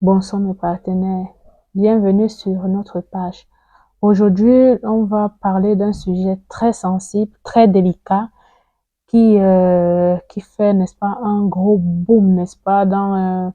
Bonsoir mes partenaires, bienvenue sur notre page. Aujourd'hui, on va parler d'un sujet très sensible, très délicat, qui fait, n'est-ce pas, un gros boom, n'est-ce pas, dans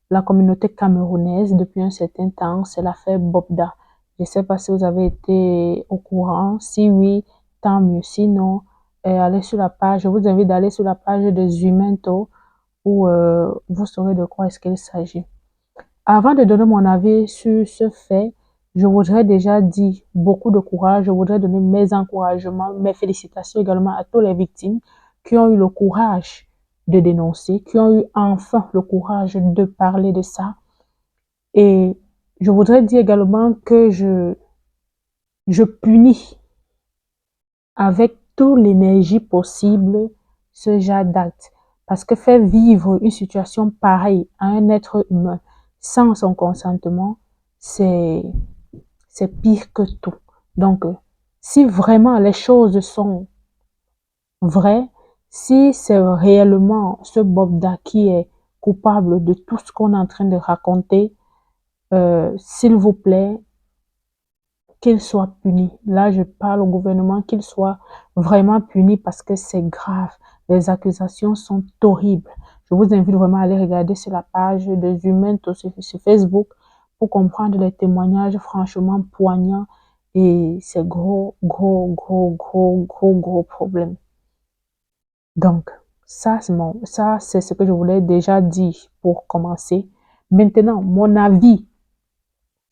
la communauté camerounaise depuis un certain temps. C'est l'affaire Bobda. Je ne sais pas si vous avez été au courant. Si oui, tant mieux. Sinon, allez sur la page. Je vous invite d'aller sur la page de Zumento où vous saurez de quoi est-ce qu'il s'agit. Avant de donner mon avis sur ce fait, je voudrais déjà dire beaucoup de courage. Je voudrais donner mes encouragements, mes félicitations également à toutes les victimes qui ont eu le courage de dénoncer, qui ont eu enfin le courage de parler de ça. Et je voudrais dire également que je punis avec toute l'énergie possible ce genre d'acte. Parce que faire vivre une situation pareille à un être humain sans son consentement, c'est pire que tout. Donc, si vraiment les choses sont vraies, si c'est réellement ce Bobda qui est coupable de tout ce qu'on est en train de raconter, s'il vous plaît, qu'il soit puni. Là, je parle au gouvernement qu'il soit vraiment puni parce que c'est grave. Les accusations sont horribles. Je vous invite vraiment à aller regarder sur la page des humains sur Facebook pour comprendre les témoignages franchement poignants et c'est gros problème. Donc, ça, c'est ce que je voulais déjà dire pour commencer. Maintenant,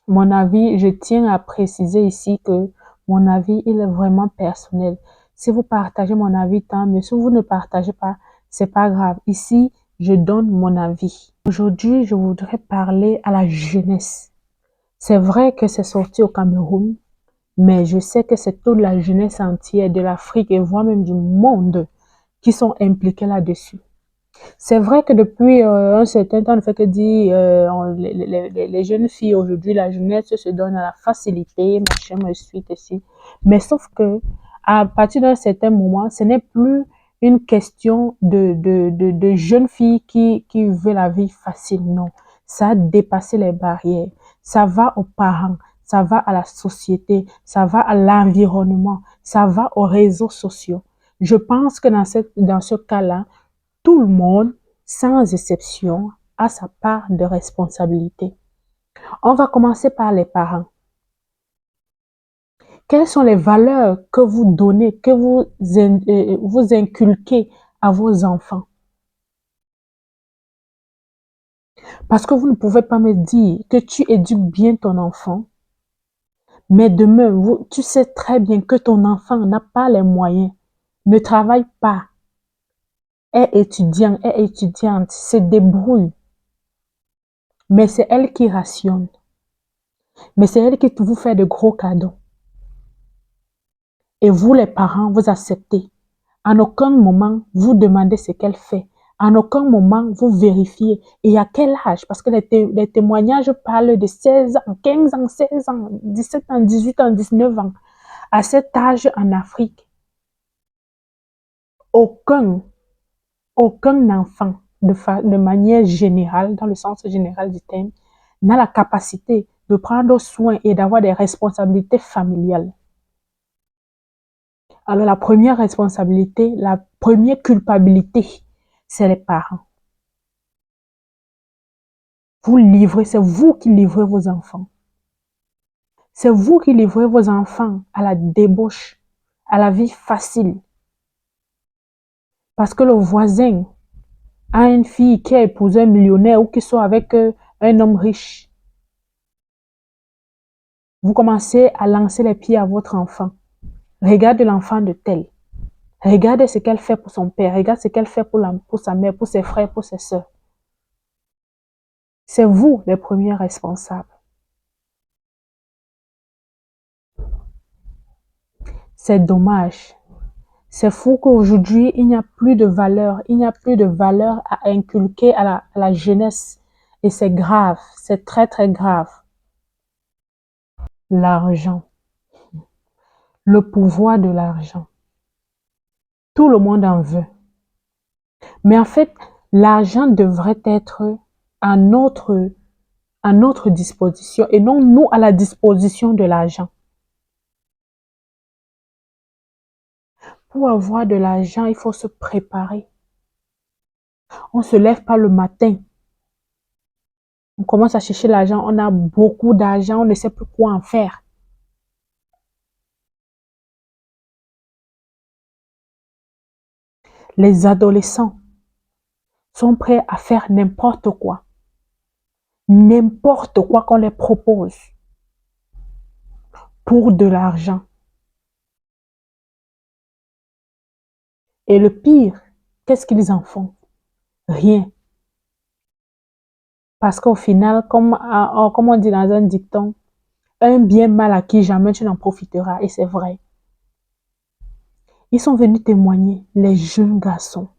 je tiens à préciser ici que mon avis, il est vraiment personnel. Si vous partagez mon avis, tant mieux. Si vous ne partagez pas, c'est pas grave. Ici, je donne mon avis. Aujourd'hui, je voudrais parler à la jeunesse. C'est vrai que c'est sorti au Cameroun, mais je sais que c'est toute la jeunesse entière de l'Afrique et voire même du monde qui sont impliqués là-dessus. C'est vrai que depuis un certain temps, on ne fait que dire les jeunes filles aujourd'hui, la jeunesse se donne à la facilité, machin, me suite aussi. Mais sauf que à partir d'un certain moment, ce n'est plus une question de jeunes filles qui veulent la vie facile, non. Ça a dépassé les barrières. Ça va aux parents, ça va à la société, ça va à l'environnement, ça va aux réseaux sociaux. Je pense que dans ce cas-là, tout le monde, sans exception, a sa part de responsabilité. On va commencer par les parents. Quelles sont les valeurs que vous donnez, que vous inculquez à vos enfants? Parce que vous ne pouvez pas me dire que tu éduques bien ton enfant, mais demain, tu sais très bien que ton enfant n'a pas les moyens, ne travaille pas, est étudiant, est étudiante, se débrouille, mais c'est elle qui rationne. Mais c'est elle qui vous fait de gros cadeaux. Et vous, les parents, vous acceptez. En aucun moment, vous demandez ce qu'elle fait. En aucun moment, vous vérifiez. Et à quel âge? Parce que les témoignages parlent de 16 ans, 15 ans, 16 ans, 17 ans, 18 ans, 19 ans. À cet âge en Afrique, aucun, aucun enfant, de manière générale, dans le sens général du terme, n'a la capacité de prendre soin et d'avoir des responsabilités familiales. Alors la première responsabilité, la première culpabilité, c'est les parents. Vous livrez, c'est vous qui livrez vos enfants. C'est vous qui livrez vos enfants à la débauche, à la vie facile. Parce que le voisin a une fille qui a épousé un millionnaire ou qui soit avec un homme riche. Vous commencez à lancer les pieds à votre enfant. Regarde l'enfant de tel. Regardez ce qu'elle fait pour son père. Regarde ce qu'elle fait pour sa mère, pour ses frères, pour ses soeurs. C'est vous les premiers responsables. C'est dommage. C'est fou qu'aujourd'hui, il n'y a plus de valeur. Il n'y a plus de valeur à inculquer à la jeunesse. Et c'est grave. C'est très grave. L'argent. Le pouvoir de l'argent. Tout le monde en veut. Mais en fait, l'argent devrait être à notre à notre disposition et non nous à la disposition de l'argent. Pour avoir de l'argent, il faut se préparer. On ne se lève pas le matin. On commence à chercher l'argent. On a beaucoup d'argent. On ne sait plus quoi en faire. Les adolescents sont prêts à faire n'importe quoi. N'importe quoi qu'on les propose pour de l'argent. Et le pire, qu'est-ce qu'ils en font? Rien. Parce qu'au final, comme on dit dans un dicton, un bien mal acquis, jamais tu n'en profiteras. Et c'est vrai. Ils sont venus témoigner, les jeunes garçons,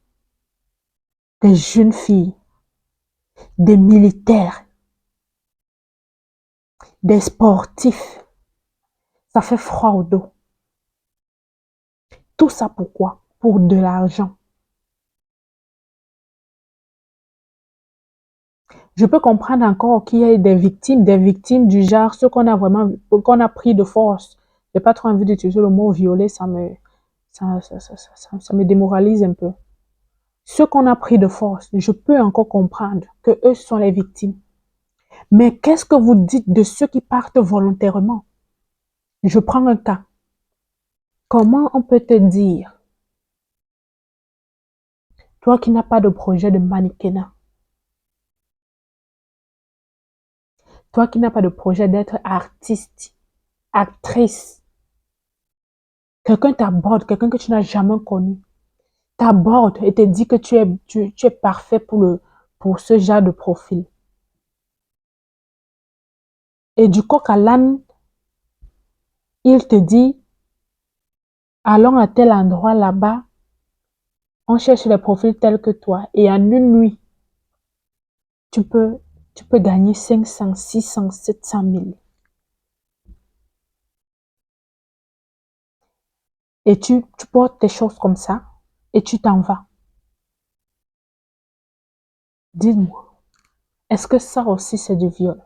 des jeunes filles, des militaires, des sportifs. Ça fait froid au dos. Tout ça pourquoi? Pour de l'argent. Je peux comprendre encore qu'il y ait des victimes du genre, ceux qu'on a vraiment, qu'on a pris de force. J'ai pas trop envie d'utiliser le mot violer, ça me démoralise un peu. Ceux qu'on a pris de force, je peux encore comprendre que eux sont les victimes. Mais qu'est-ce que vous dites de ceux qui partent volontairement? Je prends un cas. Comment on peut te dire, toi qui n'as pas de projet de mannequinat, toi qui n'as pas de projet d'être artiste, actrice, quelqu'un t'aborde, quelqu'un que tu n'as jamais connu, t'aborde et te dit que tu es parfait pour ce genre de profil. Et du coq à l'âne, il te dit, allons à tel endroit là-bas, on cherche les profils tels que toi. Et en une nuit, tu peux, tu peux gagner 500, 600, 700 000. Et tu portes tes choses comme ça et tu t'en vas. Dis-moi, est-ce que ça aussi c'est du viol?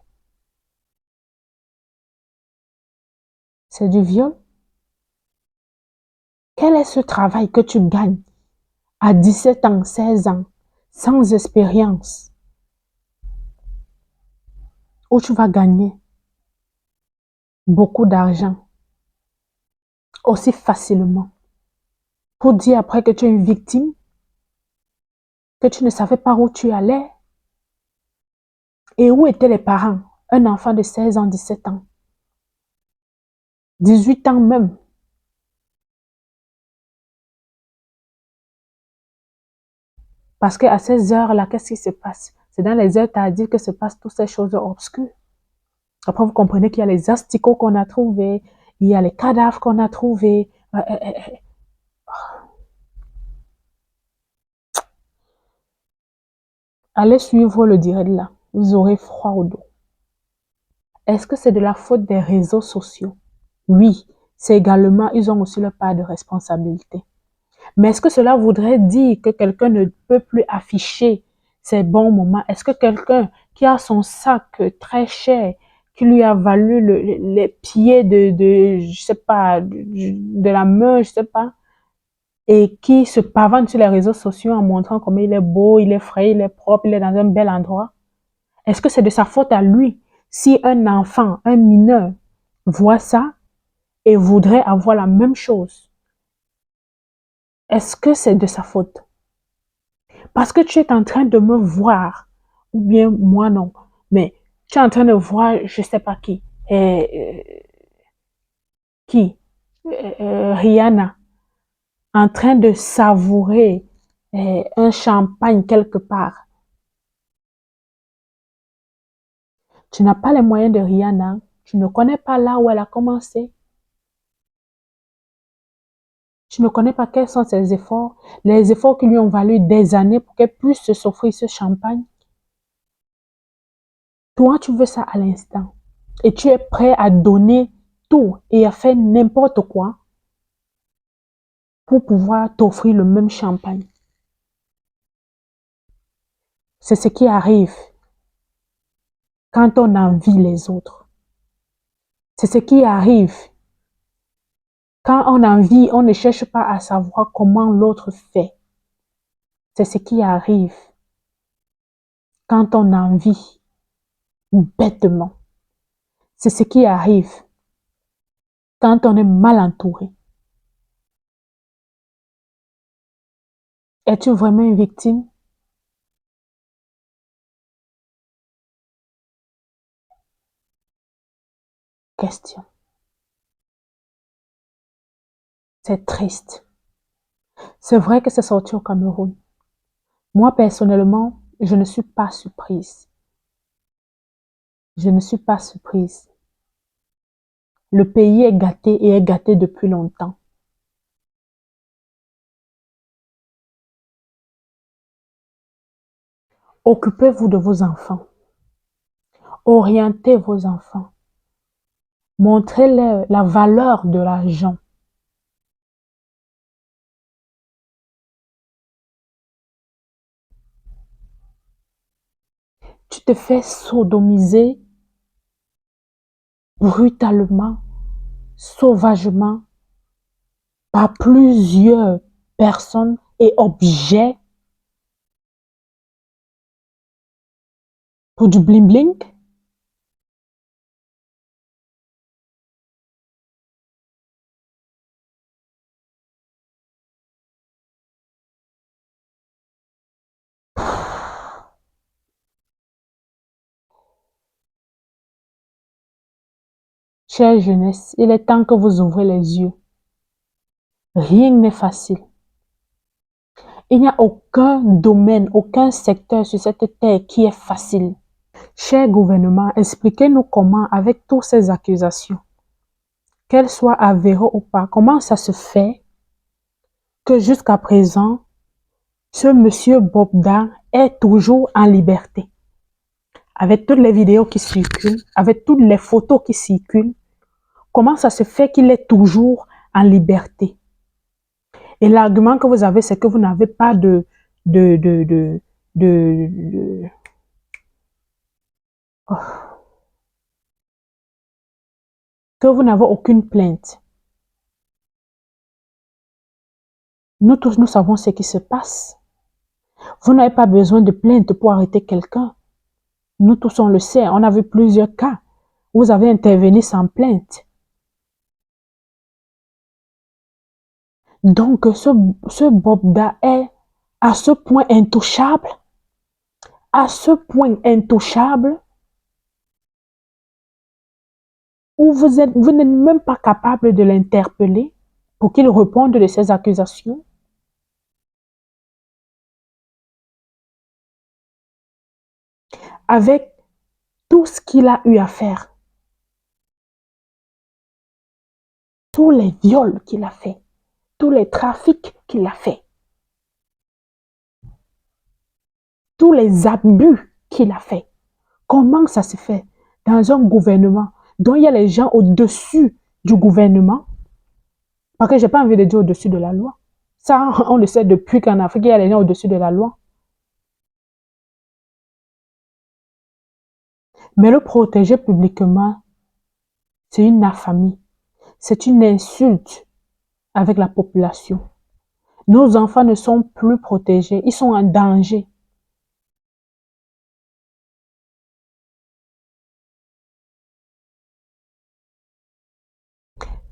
C'est du viol? Quel est ce travail que tu gagnes à 17 ans, 16 ans, sans expérience, où tu vas gagner beaucoup d'argent aussi facilement pour dire après que tu es une victime, que tu ne savais pas où tu allais et où étaient les parents? Un enfant de 16 ans, 17 ans, 18 ans même. Parce qu'à ces heures-là, qu'est-ce qui se passe? C'est dans les heures tardives que se passent toutes ces choses obscures. Après, vous comprenez qu'il y a les asticots qu'on a trouvés, il y a les cadavres qu'on a trouvés. Allez suivre le direct là. Vous aurez froid au dos. Est-ce que c'est de la faute des réseaux sociaux? Oui, c'est également, ils ont aussi leur part de responsabilité. Mais est-ce que cela voudrait dire que quelqu'un ne peut plus afficher ses bons moments? Est-ce que quelqu'un qui a son sac très cher, qui lui a valu les pieds je sais pas, de la main, je sais pas, et qui se pavane sur les réseaux sociaux en montrant comment il est beau, il est frais, il est propre, il est dans un bel endroit, est-ce que c'est de sa faute à lui si un enfant, un mineur, voit ça et voudrait avoir la même chose? Est-ce que c'est de sa faute? Parce que tu es en train de me voir, ou bien moi non, mais tu es en train de voir je sais pas qui, qui, Rihanna, en train de savourer un champagne quelque part. Tu n'as pas les moyens de Rihanna, tu ne connais pas là où elle a commencé, tu ne connais pas quels sont ses efforts, les efforts qui lui ont valu des années pour qu'elle puisse s'offrir ce champagne. Toi, tu veux ça à l'instant et tu es prêt à donner tout et à faire n'importe quoi pour pouvoir t'offrir le même champagne. C'est ce qui arrive. quand on envie les autres. C'est ce qui arrive. Quand on envie, on ne cherche pas à savoir comment l'autre fait. C'est ce qui arrive quand on envie bêtement. C'est ce qui arrive quand on est mal entouré. Es-tu vraiment une victime? Question. C'est triste. C'est vrai que c'est sorti au Cameroun. Moi, personnellement, je ne suis pas surprise. Je ne suis pas surprise. Le pays est gâté et est gâté depuis longtemps. Occupez-vous de vos enfants. Orientez vos enfants. Montrez-leur la valeur de l'argent. Tu te fais sodomiser brutalement, sauvagement, par plusieurs personnes et objets pour du bling bling. Chère jeunesse, il est temps que vous ouvrez les yeux. Rien n'est facile. Il n'y a aucun domaine, aucun secteur sur cette terre qui est facile. Cher gouvernement, expliquez-nous comment, avec toutes ces accusations, qu'elles soient avérées ou pas, comment ça se fait que jusqu'à présent, ce monsieur Bobda est toujours en liberté. Avec toutes les vidéos qui circulent, avec toutes les photos qui circulent, comment ça se fait qu'il est toujours en liberté? Et l'argument que vous avez, c'est que vous n'avez pas de, de, de, de- oh, que vous n'avez aucune plainte. Nous tous, nous savons ce qui se passe. Vous n'avez pas besoin de plainte pour arrêter quelqu'un. Nous tous, on le sait, on a vu plusieurs cas. Vous avez intervenu sans plainte. Donc, ce Bobda est à ce point intouchable, à ce point intouchable, où vous n'êtes même pas capable de l'interpeller pour qu'il réponde de ses accusations. Avec tout ce qu'il a eu à faire, tous les viols qu'il a fait, tous les trafics qu'il a fait, tous les abus qu'il a fait. Comment ça se fait dans un gouvernement dont il y a les gens au-dessus du gouvernement? Parce que je n'ai pas envie de dire au-dessus de la loi. Ça, on le sait depuis qu'en Afrique, il y a les gens au-dessus de la loi. Mais le protéger publiquement, c'est une infamie. C'est une insulte avec la population. Nos enfants ne sont plus protégés, ils sont en danger.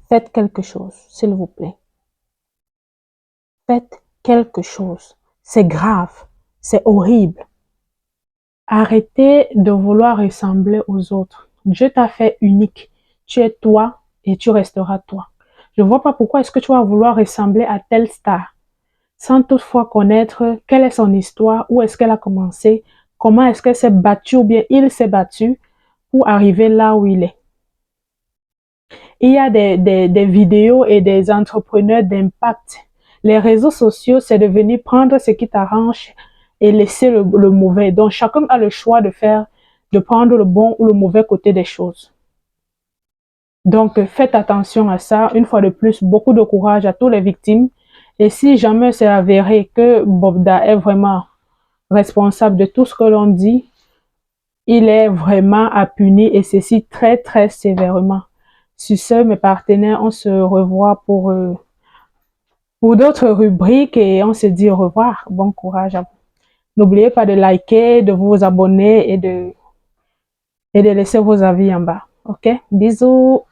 Faites quelque chose, s'il vous plaît. Faites quelque chose. C'est grave, c'est horrible. Arrêtez de vouloir ressembler aux autres. Dieu t'a fait unique. Tu es toi et tu resteras toi. Je ne vois pas pourquoi est-ce que tu vas vouloir ressembler à telle star sans toutefois connaître quelle est son histoire, où est-ce qu'elle a commencé, comment est-ce qu'elle s'est battue ou bien il s'est battu pour arriver là où il est. Il y a des vidéos et des entrepreneurs d'impact. Les réseaux sociaux, c'est de venir prendre ce qui t'arrange et laisser le mauvais. Donc, chacun a le choix de prendre le bon ou le mauvais côté des choses. Donc, faites attention à ça. Une fois de plus, beaucoup de courage à toutes les victimes. Et si jamais c'est avéré que Bobda est vraiment responsable de tout ce que l'on dit, il est vraiment à punir et ceci très, très sévèrement. Sur ce, mes partenaires, on se revoit pour d'autres rubriques et on se dit au revoir. Bon courage à vous. N'oubliez pas de liker, de vous abonner et de laisser vos avis en bas. OK? Bisous!